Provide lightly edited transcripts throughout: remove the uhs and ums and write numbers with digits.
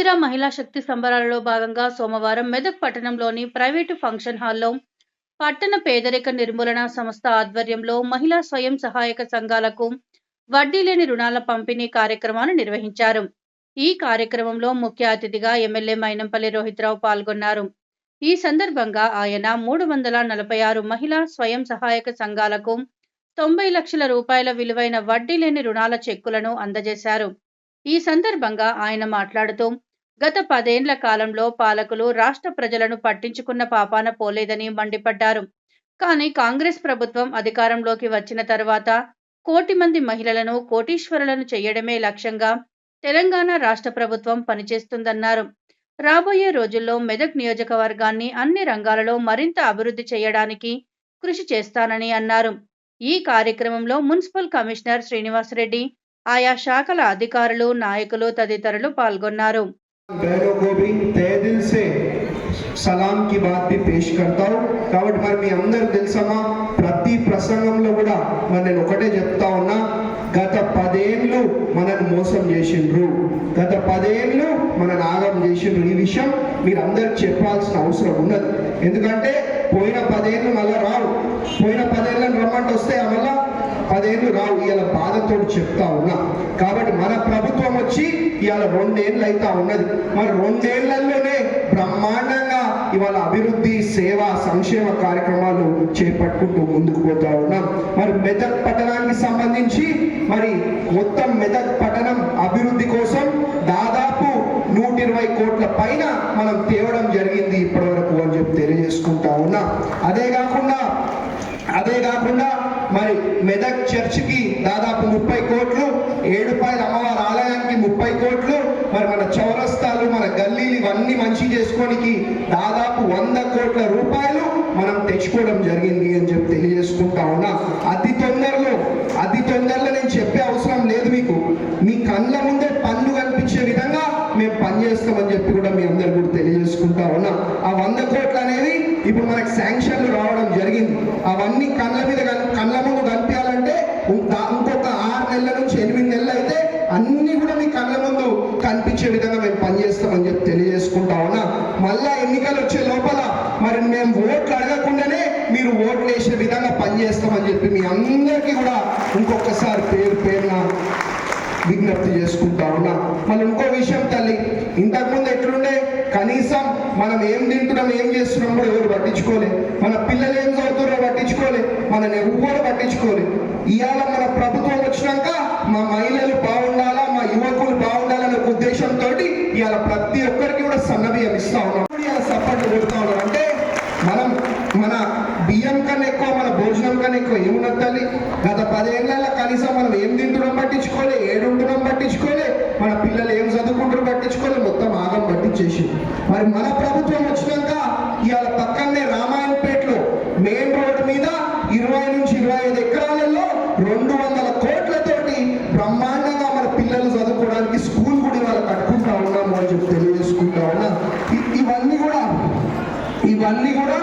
దసరా మహిళా శక్తి సంబరాలలో భాగంగా సోమవారం మెదక్ పట్టణంలోని ప్రైవేటు ఫంక్షన్ హాల్లో పట్టణ పేదరిక నిర్మూలన సంస్థ ఆధ్వర్యంలో మహిళా స్వయం సహాయక సంఘాలకు వడ్డీ లేని రుణాల పంపిణీ కార్యక్రమాన్ని నిర్వహించారు. ఈ కార్యక్రమంలో ముఖ్య అతిథిగా ఎమ్మెల్యే మైనంపల్లి రోహిత్రావు పాల్గొన్నారు. ఈ సందర్భంగా ఆయన 346 మహిళా స్వయం సహాయక సంఘాలకు 90 లక్షల రూపాయల విలువైన వడ్డీ లేని రుణాల చెక్కులను అందజేశారు. ఈ సందర్భంగా ఆయన మాట్లాడుతూ గత 10 ఏళ్ల కాలంలో పాలకులు రాష్ట్ర ప్రజలను పట్టించుకున్న పాపాన పోలేదని మండిపడ్డారు. కానీ కాంగ్రెస్ ప్రభుత్వం అధికారంలోకి వచ్చిన తర్వాత 1 కోటి మంది మహిళలను కోటీశ్వరులను చేయడమే లక్ష్యంగా తెలంగాణ రాష్ట్ర ప్రభుత్వం పనిచేస్తుందన్నారు. రాబోయే రోజుల్లో మెదక్ నియోజకవర్గాన్ని అన్ని రంగాలలో మరింత అభివృద్ధి చేయడానికి కృషి చేస్తానని అన్నారు. ఈ కార్యక్రమంలో మున్సిపల్ కమిషనర్ శ్రీనివాసరెడ్డి, ఆయా శాఖల అధికారులు, నాయకులు తదితరులు పాల్గొన్నారు. बहनों को भी तहे दिल से సలాం కి బాత్ भी पेश करता हूं. కాబట్టి మరి మీ అందరూ తెలుసమ్మా, ప్రతి ప్రసంగంలో కూడా మరి నేను ఒకటే చెప్తా ఉన్నా, గత 10 ఏళ్ళు మనల్ని మోసం చేసిండ్రు, గత 10 ఏళ్ళు మనల్ని ఆగం చేసిండ్రు. ఈ విషయం మీరు అందరికి చెప్పాల్సిన అవసరం ఉన్నది. ఎందుకంటే పోయిన 10 ఏళ్ళు మళ్ళా రావు. పోయిన 10 ఏళ్ళని రమ్మంటే వస్తే మళ్ళా 10 ఏళ్ళు రావు. ఇలా బాధతో చెప్తా ఉన్నా. కాబట్టి మన ప్రభుత్వం వచ్చి ఇవాళ 2 ఏళ్ళు అయితే ఉన్నది. మరి 2 ఏళ్లలోనే బ్రహ్మాండంగా ఇవాళ అభివృద్ధి, సేవ, సంక్షేమ కార్యక్రమాలు చేపట్టుకుంటూ ముందుకు పోతా ఉన్నాం. మరి మెదక్ పట్టణానికి సంబంధించి మరి మొత్తం మెదక్ పట్టణం అభివృద్ధి కోసం దాదాపు 120 కోట్ల పైన మనం తేవడం జరిగింది ఇప్పటి వరకు అని చెప్పి తెలియజేసుకుంటా ఉన్నా. అదే కాకుండా మరి మెదక్ చర్చికి దాదాపు 30 కోట్లు, ఏడుపాయల అమ్మవారి ఆలయానికి 30 కోట్లు, మరి మన చౌరస్తాలు, మన గల్లీలు ఇవన్నీ మంచి చేసుకోనికి దాదాపు 100 కోట్ల రూపాయలు మనం తెచ్చుకోవడం జరిగింది అని చెప్పి తెలియజేసుకుంటా ఉన్నా. అతి తొందరలో నేను చెప్పే అవసరం లేదు. మీ కళ్ళ ముందే పనులు కనిపించే విధంగా మేము పనిచేస్తామని చెప్పి కూడా మీ అందరు కూడా తెలియజేసుకుంటా ఉన్నా. ఆ 100 కోట్లు అనేవి ఇప్పుడు మనకు శాంక్షన్లు రావడం జరిగింది. అవన్నీ కళ్ళ ముందు కనిపించాలంటే ఇంకొక 6 నెలల నుంచి 8 నెలలు అయితే అన్ని కూడా మీ కళ్ళ ముందు కనిపించే విధంగా మేము పనిచేస్తామని చెప్పి తెలియజేసుకుంటా ఉన్నా. మళ్ళా ఎన్నికలు వచ్చే లోపల మరి మేము ఓట్లు అడగకుండానే మీరు ఓట్లు వేసే విధంగా పనిచేస్తామని చెప్పి మీ అందరికీ కూడా ఇంకొకసారి పేరున విజ్ఞప్తి చేసుకుంటా ఉన్నా. మళ్ళీ ఇంకో విషయం తల్లి, ఇంతకుముందు ఎట్లుండే, కనీసం మనం ఏం తింటున్నాం, ఏం చేస్తున్నాం కూడా ఎవరు పట్టించుకోలే. మన పిల్లలు ఏం చదువుతున్నారో పట్టించుకోలే, మనని ఎవరు పట్టించుకోలే. ఇవాళ మన ప్రభుత్వం వచ్చినాక మా మహిళలు బాగుండాలా, మా యువకులు బాగుండాలనే ఉద్దేశంతో ఇవాళ ప్రతి ఒక్కరికి కూడా సన్నబియ్యం ఇస్తా ఉన్నాం. ఇవాళ సపోర్ట్ కొడుతా ఉన్నాం. అంటే మన బియ్యం కన్నా ఎక్కువ, మన భోజనం కన్నా ఎక్కువ ఏమున్నది తల్లి? గత 10 ఏళ్ళ కనీసం మనం ఏం తింటున్నాం పట్టించుకోలే, ఏడుంటున్నాం పట్టించుకోలే, మన పిల్లలు ఏం చదువుకుంటారో పట్టించుకోలే, మొత్తం ఆగం పట్టించేసి. మరి మన ప్రభుత్వం వచ్చినాక ఇవాళ పక్కనే రామాయణపేటలో మెయిన్ రోడ్డు మీద 20 నుంచి 25 ఎకరాలలో 200 కోట్లతోటి బ్రహ్మాండంగా మన పిల్లలు చదువుకోవడానికి స్కూల్ కూడా ఇవాళ కట్టుకుంటా ఉన్నాము అని చెప్పి తెలియజేసుకుంటా ఉన్నా. ఇవన్నీ కూడా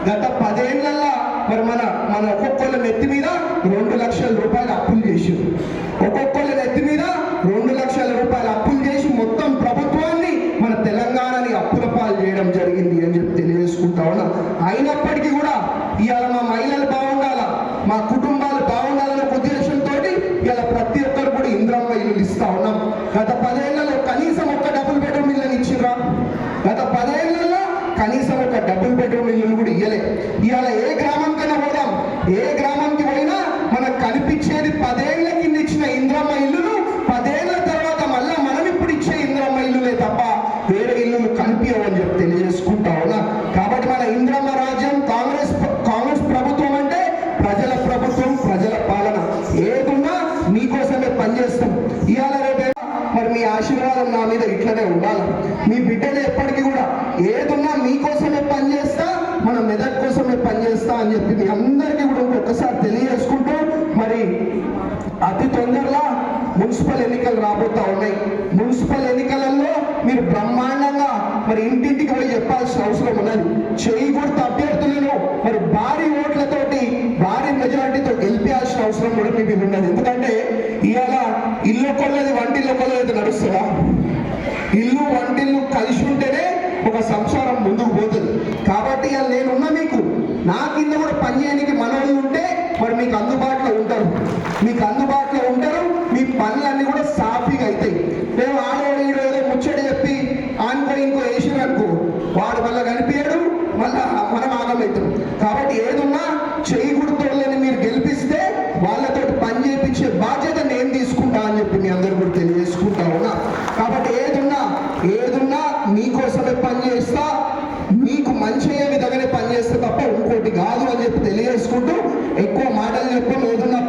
గత 10 ఏళ్లలో మరి మన ఒక్కొక్కళ్ళ నెత్తి మీద 2 లక్షల రూపాయలు అప్పులు చేసారు. ఒక్కొక్కళ్ళ నెత్తి మీద 2 లక్షల రూపాయలు అప్పులు చేసి మొత్తం ప్రభుత్వాన్ని, మన తెలంగాణని అప్పుల పాలు చేయడం జరిగింది అని చెప్పి తెలియజేసుకుంటా ఉన్నా. అయినప్పటికీ కూడా ఇవాళ మా మహిళలు బాగుండాలా, మా కుటుంబాలు బాగుండాలనే ఉద్దేశంతో ఇవాళ ప్రతి ఒక్కరు కూడా ఇంద్రమ్మ ఇల్లు ఇస్తా ఉన్నాం. గత 10 ఏళ్లలో కనీసం ఒక్క డబుల్ బెడ్రూమ్ ఇల్లుని ఇచ్చిర్రా? గత 10 ఏళ్లలో కనీసం ఒక డబుల్ బెడ్రూమ్ ఇల్లు కూడా ఇయ్యలే. ఇవాళ ఏ గ్రామం కన్నా పోదాం, ఏ గ్రామంకి పోయినా మనకు కనిపించేది 10 ఏళ్ల కింద ఇచ్చిన ఇంద్రమ్మ ఇల్లులు, 10 ఏళ్ల తర్వాత మళ్ళా మనం ఇప్పుడు ఇచ్చే ఇంద్రమ్మ ఇల్లులే తప్ప వేరే ఇల్లులు కనిపించవని చెప్పి తెలియజేసుకుంటా ఉన్నా. కాబట్టి మన ఇంద్రమ్మ రాజ్యం, కాంగ్రెస్ ప్రభుత్వం అంటే ప్రజల ప్రభుత్వం, ప్రజల పాలన. ఏదున్నా మీకోసమే పనిచేస్తాం. ఇవాళ రేపే మరి మీ ఆశీర్వాదం నా మీద ఇట్లనే ఉండాలి. మీ బిడ్డలు ఎప్పటికీ కూడా ఏదున్నా మీకోసమే పనిచేస్తా, మన మెదక్ కోసమే పనిచేస్తా అని చెప్పి మీ అందరికీ కూడా ఒక్కసారి తెలియజేసుకుంటూ, మరి అతి తొందరలో మున్సిపల్ ఎన్నికలు రాబోతా ఉన్నాయి. మున్సిపల్ ఎన్నికలలో మీరు బ్రహ్మాండంగా మరి ఇంటింటికి పోయి చెప్పాల్సిన అవసరం ఉన్నది. చేయకూడదు అభ్యర్థులను మరి భారీ ఓట్లతోటి, భారీ మెజారిటీతో గెలిపించాల్సిన అవసరం కూడా మీకు ఉన్నది. ఎందుకంటే ఇవాళ ఇల్లు కొల్లది వంటిల్లు కొల్లది నడుస్తుందా? ఇల్లు వంటిల్లు మేము ఆడవాడు ఈడో ఏదో ముచ్చడి చెప్పి ఆనుకో ఇంకో వేసారు అనుకో వాడు మళ్ళీ కనిపించడు, మళ్ళా మనం ఆగమవుతాం. కాబట్టి ఏదున్నా చేయి గుర్తోళ్ళని మీరు గెలిపిస్తే వాళ్ళతో పని చేయించే బాధ్యత నేను తీసుకుంటా అని చెప్పి మీ అందరు కూడా తెలియజేసుకుంటా ఉన్నా. కాబట్టి ఏదున్నా మీకోసమే పని చేస్తా, మీకు మంచి అయ్యే విధంగానే పనిచేస్తే తప్ప ఇంకోటి కాదు అని చెప్పి తెలియజేసుకుంటూ ఎక్కువ మాటలు చెప్పడం ఏదన్నా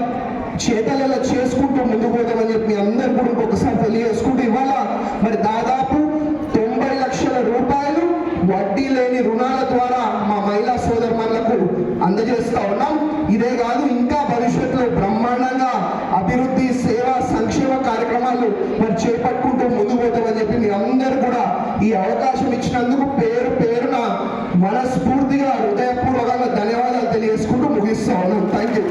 చేతలలో చేసుకుంటూ ముందుకు పోతామని చెప్పి మీ అందరు కూడా ఇంకొకసారి తెలియజేసుకుంటూ ఇవాళ మరి దాదాపు 90 లక్షల రూపాయలు వడ్డీ లేని రుణాల ద్వారా మా మహిళా సోదరులకు అందజేస్తా ఉన్నాం. ఇదే కాదు ఇంకా భవిష్యత్తులో బ్రహ్మాండంగా అభివృద్ధి సేవా సంక్షేమ కార్యక్రమాలు మరి చేపట్టుకుంటూ ముందుకు పోతామని చెప్పి మీ అందరూ కూడా ఈ అవకాశం ఇచ్చినందుకు పేరున మనస్ఫూర్తిగా హృదయపూర్వకంగా ధన్యవాదాలు తెలియజేసుకుంటూ ముగిస్తా ఉన్నాం. Thank you.